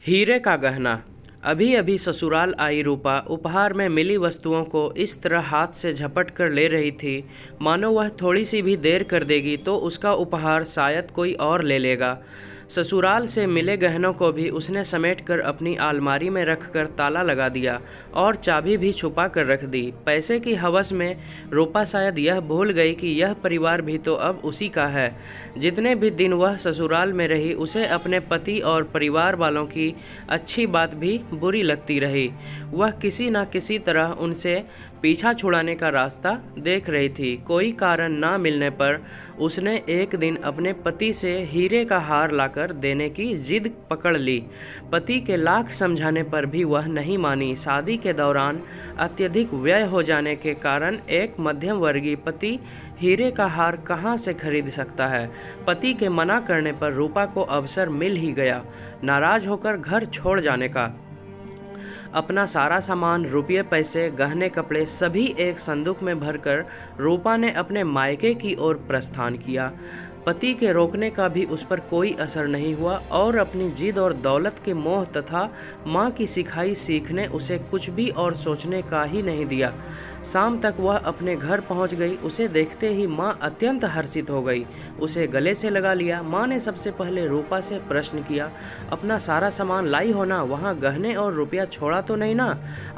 हीरे का गहना। अभी अभी ससुराल आई रूपा उपहार में मिली वस्तुओं को इस तरह हाथ से झपट कर ले रही थी मानो वह थोड़ी सी भी देर कर देगी तो उसका उपहार शायद कोई और ले लेगा। ससुराल से मिले गहनों को भी उसने समेटकर अपनी अलमारी में रखकर ताला लगा दिया और चाबी भी छुपा कर रख दी। पैसे की हवस में रूपा शायद यह भूल गई कि यह परिवार भी तो अब उसी का है। जितने भी दिन वह ससुराल में रही उसे अपने पति और परिवार वालों की अच्छी बात भी बुरी लगती रही। वह किसी न किसी तरह उनसे पीछा छुड़ाने का रास्ता देख रही थी। कोई कारण ना मिलने पर उसने एक दिन अपने पति से हीरे का हार लाकर देने की जिद पकड़ ली। पति के लाख समझाने पर भी वह नहीं मानी। शादी के दौरान अत्यधिक व्यय हो जाने के कारण एक मध्यम वर्गीय पति हीरे का हार कहां से खरीद सकता है। पति के मना करने पर रूपा को अवसर मिल ही गया नाराज होकर घर छोड़ जाने का। अपना सारा सामान, रुपये, पैसे, गहने, कपड़े सभी एक संदूक में भरकर रूपा ने अपने मायके की ओर प्रस्थान किया। पति के रोकने का भी उस पर कोई असर नहीं हुआ और अपनी जिद और दौलत के मोह तथा माँ की सिखाई सीख ने उसे कुछ भी और सोचने का ही नहीं दिया। शाम तक वह अपने घर पहुंच गई। उसे देखते ही माँ अत्यंत हर्षित हो गई, उसे गले से लगा लिया। माँ ने सबसे पहले रूपा से प्रश्न किया, अपना सारा सामान लाई हो ना? वहाँ गहने और रुपया छोड़ा तो नहीं ना?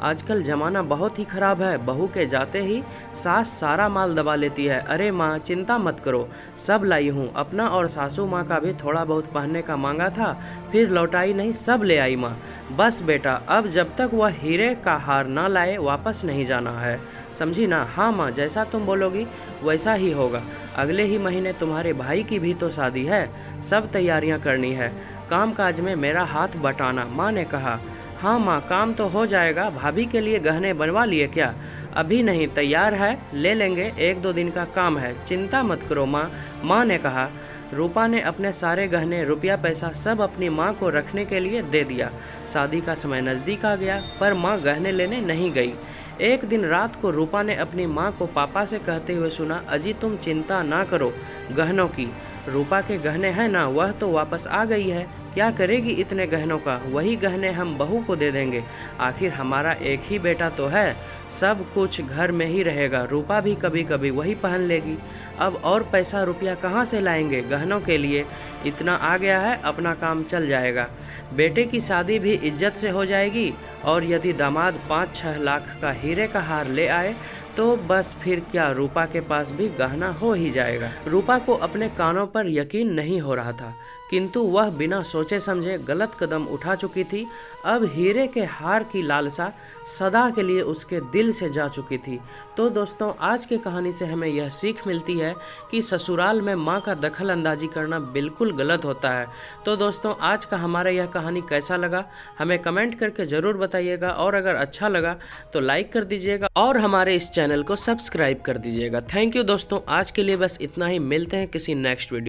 आजकल ज़माना बहुत ही खराब है, बहू के जाते ही सास सारा माल दबा लेती है। अरे माँ चिंता मत करो, सब लाई हूँ। अपना और सासू माँ का भी थोड़ा बहुत पहनने का मांगा था, फिर लौटाई नहीं, सब ले आई माँ। बस बेटा, अब जब तक वह हीरे का हार ना लाए वापस नहीं जाना है, समझी ना? हाँ माँ, जैसा तुम बोलोगी वैसा ही होगा। अगले ही महीने तुम्हारे भाई की भी तो शादी है, सब तैयारियां करनी है। काम काज में मेरा हाथ बटाना। माँ ने कहा। हाँ माँ, काम तो हो जाएगा। भाभी के लिए गहने बनवा लिए क्या? अभी नहीं, तैयार है, ले लेंगे, 1-2 दिन का काम है, चिंता मत करो माँ। माँ ने कहा। रूपा ने अपने सारे गहने, रुपया, पैसा सब अपनी माँ को रखने के लिए दे दिया। शादी का समय नज़दीक आ गया पर माँ गहने लेने नहीं गई। एक दिन रात को रूपा ने अपनी माँ को पापा से कहते हुए सुना, अजी तुम चिंता ना करो गहनों की, रूपा के गहने हैं ना, वह तो वापस आ गई है। क्या करेगी इतने गहनों का? वही गहने हम बहू को दे देंगे, आखिर हमारा एक ही बेटा तो है, सब कुछ घर में ही रहेगा, रूपा भी कभी कभी वही पहन लेगी। अब और पैसा रुपया कहाँ से लाएंगे गहनों के लिए? इतना आ गया है, अपना काम चल जाएगा। बेटे की शादी भी इज्जत से हो जाएगी और यदि दामाद 5-6 लाख का हीरे का हार ले आए तो बस फिर क्या, रूपा के पास भी गहना हो ही जाएगा। रूपा को अपने कानों पर यकीन नहीं हो रहा था, किंतु वह बिना सोचे समझे गलत कदम उठा चुकी थी। अब हीरे के हार की लालसा सदा के लिए उसके दिल से जा चुकी थी। तो दोस्तों, आज की कहानी से हमें यह सीख मिलती है कि ससुराल में माँ का दखल अंदाजी करना बिल्कुल गलत होता है। तो दोस्तों, आज का हमारा यह कहानी कैसा लगा हमें कमेंट करके ज़रूर बताइएगा और अगर अच्छा लगा तो लाइक कर दीजिएगा और हमारे इस चैनल को सब्सक्राइब कर दीजिएगा। थैंक यू दोस्तों, आज के लिए बस इतना ही। मिलते हैं किसी नेक्स्ट वीडियो।